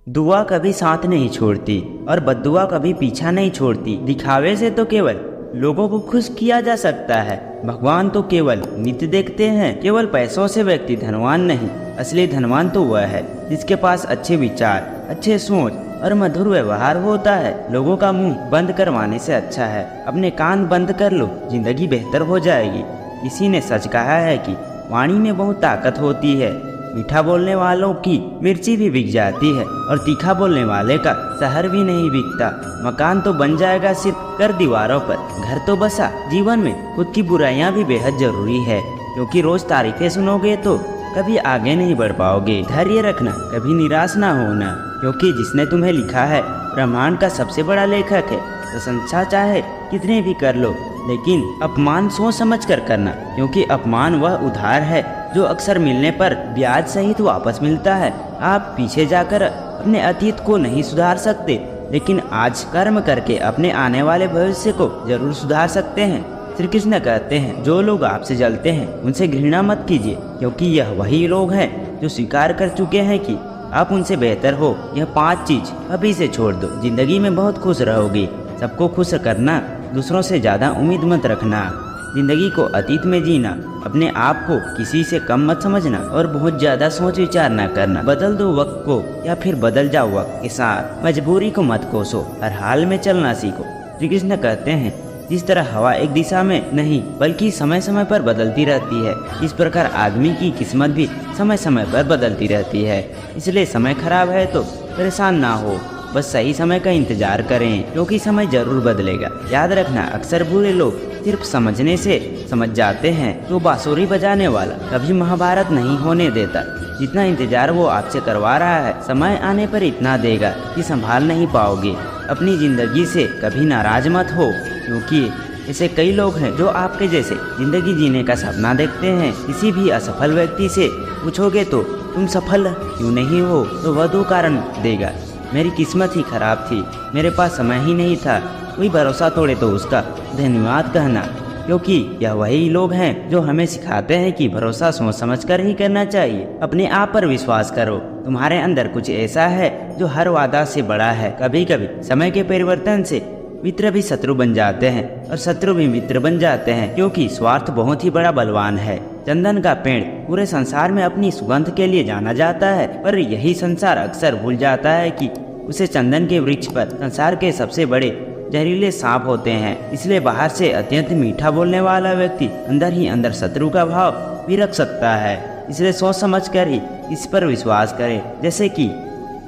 दुआ कभी साथ नहीं छोड़ती और बद्दुआ कभी पीछा नहीं छोड़ती। दिखावे से तो केवल लोगों को खुश किया जा सकता है। भगवान तो केवल नित्य देखते हैं। केवल पैसों से व्यक्ति धनवान नहीं, असली धनवान तो वह है जिसके पास अच्छे विचार, अच्छे सोच और मधुर व्यवहार होता है। लोगों का मुंह बंद करवाने से अच्छा है अपने कान बंद कर लो, जिंदगी बेहतर हो जाएगी। किसी ने सच कहा है कि वाणी में बहुत ताकत होती है। मीठा बोलने वालों की मिर्ची भी बिक जाती है और तीखा बोलने वाले का शहर भी नहीं बिकता। मकान तो बन जाएगा सिर्फ कर दीवारों पर, घर तो बसा। जीवन में खुद की बुराइयां भी बेहद जरूरी है, क्योंकि रोज तारीफें सुनोगे तो कभी आगे नहीं बढ़ पाओगे। धैर्य रखना, कभी निराश ना होना, क्योंकि जिसने तुम्हें लिखा है ब्रह्मांड का सबसे बड़ा लेखक है। प्रशंसा चाहे कितने भी कर लो, लेकिन अपमान सोच समझ कर करना, क्योंकि अपमान वह उधार है जो अक्सर मिलने पर ब्याज सहित वापस मिलता है। आप पीछे जाकर अपने अतीत को नहीं सुधार सकते, लेकिन आज कर्म करके अपने आने वाले भविष्य को जरूर सुधार सकते हैं। श्री कृष्ण कहते हैं, जो लोग आपसे जलते हैं उनसे घृणा मत कीजिए, क्योंकि यह वही लोग हैं जो स्वीकार कर चुके हैं कि आप उनसे बेहतर हो। यह 5 चीज अभी से छोड़ दो, जिंदगी में बहुत खुश रहोगे। सबको खुश करना, दूसरों से ज्यादा उम्मीद मत रखना, जिंदगी को अतीत में जीना, अपने आप को किसी से कम मत समझना और बहुत ज्यादा सोच विचार न करना। बदल दो वक्त को या फिर बदल जाओ वक्त के साथ। मजबूरी को मत कोसो, हर हाल में चलना सीखो। श्री कृष्ण कहते हैं, जिस तरह हवा एक दिशा में नहीं बल्कि समय समय पर बदलती रहती है, इस प्रकार आदमी की किस्मत भी समय समय पर बदलती रहती है। इसलिए समय खराब है तो परेशान ना हो, बस सही समय का इंतजार करें, क्योंकि समय जरूर बदलेगा। याद रखना, अक्सर बुरे लोग सिर्फ समझने से समझ जाते हैं, तो बांसुरी बजाने वाला कभी महाभारत नहीं होने देता। जितना इंतजार वो आपसे करवा रहा है, समय आने पर इतना देगा कि संभाल नहीं पाओगे। अपनी जिंदगी से कभी नाराज मत हो, क्योंकि ऐसे कई लोग हैं जो आपके जैसे जिंदगी जीने का सपना देखते हैं। किसी भी असफल व्यक्ति से पूछोगे तो तुम सफल क्यों नहीं हो, तो वह 2 कारण देगा। मेरी किस्मत ही खराब थी, मेरे पास समय ही नहीं था। कोई भरोसा तोड़े तो उसका धन्यवाद कहना, क्योंकि यह वही लोग हैं जो हमें सिखाते हैं कि भरोसा सोच समझ कर ही करना चाहिए। अपने आप पर विश्वास करो, तुम्हारे अंदर कुछ ऐसा है जो हर वादा से बड़ा है। कभी कभी समय के परिवर्तन से मित्र भी शत्रु बन जाते हैं और शत्रु भी मित्र बन जाते हैं, क्योंकि स्वार्थ बहुत ही बड़ा बलवान है। चंदन का पेड़ पूरे संसार में अपनी सुगंध के लिए जाना जाता है, पर यही संसार अक्सर भूल जाता है कि उसे चंदन के वृक्ष पर संसार के सबसे बड़े जहरीले सांप होते हैं। इसलिए बाहर से अत्यंत मीठा बोलने वाला व्यक्ति अंदर ही अंदर शत्रु का भाव भी रख सकता है। इसलिए सोच समझ कर ही इस पर विश्वास करें। जैसे कि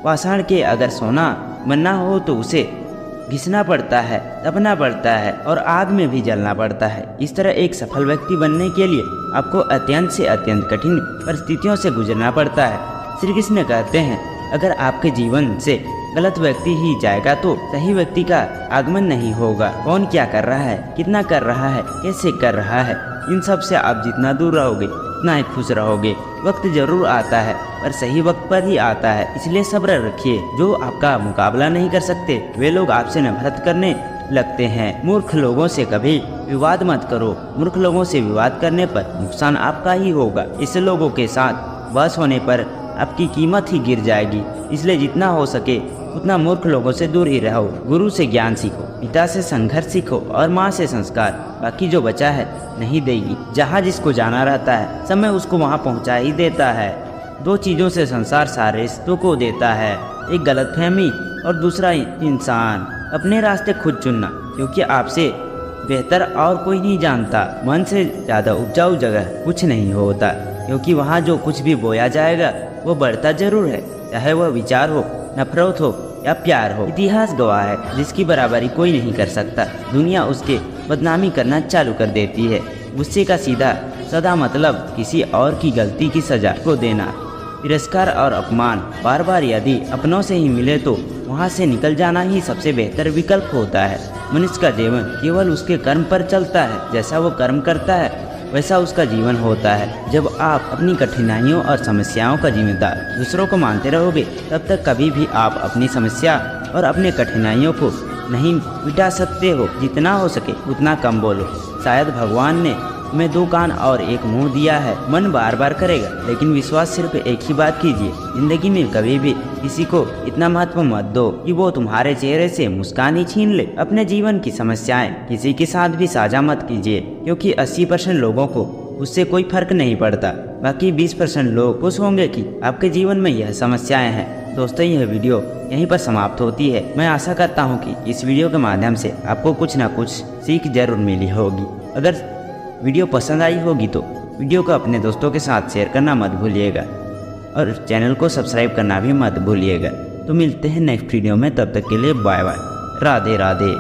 पाषाण के अगर सोना बनना हो तो उसे घिसना पड़ता है, दबना पड़ता है और आग में भी जलना पड़ता है। इस तरह एक सफल व्यक्ति बनने के लिए आपको अत्यंत से अत्यंत कठिन परिस्थितियों से गुजरना पड़ता है। श्री कृष्ण कहते हैं, अगर आपके जीवन से गलत व्यक्ति ही जाएगा तो सही व्यक्ति का आगमन नहीं होगा। कौन क्या कर रहा है, कितना कर रहा है, कैसे कर रहा है, इन सब से आप जितना दूर रहोगे उतना ही खुश रहोगे। वक्त जरूर आता है, पर सही वक्त पर ही आता है, इसलिए सब्र रखिए। जो आपका मुकाबला नहीं कर सकते वे लोग आपसे नफरत करने लगते हैं। मूर्ख लोगों से कभी विवाद मत करो, मूर्ख लोगों से विवाद करने पर नुकसान आपका ही होगा। ऐसे लोगों के साथ बहस होने पर आपकी कीमत ही गिर जाएगी। इसलिए जितना हो सके उतना मूर्ख लोगों से दूर ही रहो। गुरु से ज्ञान सीखो, पिता से संघर्ष सीखो और माँ से संस्कार। बाकी जो बचा है नहीं देगी। जहाँ जिसको जाना रहता है, समय उसको वहाँ पहुँचा ही देता है। 2 चीज़ों से संसार सारे रिश्तों को देता है, एक गलतफहमी और दूसरा इंसान। अपने रास्ते खुद चुनना, क्योंकि आपसे बेहतर और कोई नहीं जानता। मन से ज़्यादा उपजाऊ जगह कुछ नहीं होता, क्योंकि वहाँ जो कुछ भी बोया जाएगा वो बढ़ता जरूर है, चाहे वह विचार हो, नफरत हो या प्यार हो। इतिहास गवाह है, जिसकी बराबरी कोई नहीं कर सकता। दुनिया उसके बदनामी करना चालू कर देती है। गुस्से का सीधा सदा मतलब किसी और की गलती की सजा को देना। तिरस्कार और अपमान बार बार यदि अपनों से ही मिले तो वहाँ से निकल जाना ही सबसे बेहतर विकल्प होता है। मनुष्य का जीवन केवल उसके कर्म पर चलता है, जैसा वो कर्म करता है वैसा उसका जीवन होता है। जब आप अपनी कठिनाइयों और समस्याओं का जिम्मेदार दूसरों को मानते रहोगे, तब तक कभी भी आप अपनी समस्या और अपने कठिनाइयों को नहीं मिटा सकते हो। जितना हो सके उतना कम बोलो। शायद भगवान ने मैं 2 कान और 1 मुंह दिया है, मन बार बार करेगा, लेकिन विश्वास सिर्फ एक ही बात कीजिए, जिंदगी में कभी भी किसी को इतना महत्व मत दो कि वो तुम्हारे चेहरे से मुस्कान ही छीन ले। अपने जीवन की समस्याएं किसी के साथ भी साझा मत कीजिए, क्योंकि 80% लोगों को उससे कोई फर्क नहीं पड़ता। बाकी 20% लोग खुश होंगे कि आपके जीवन में यह समस्याएं हैं। दोस्तों, यह वीडियो यहीं पर समाप्त होती है। मैं आशा करता हूं कि इस वीडियो के माध्यम से आपको कुछ ना कुछ सीख जरूर मिली होगी। अगर वीडियो पसंद आई होगी तो वीडियो को अपने दोस्तों के साथ शेयर करना मत भूलिएगा और चैनल को सब्सक्राइब करना भी मत भूलिएगा। तो मिलते हैं नेक्स्ट वीडियो में, तब तक के लिए बाय बाय, राधे राधे।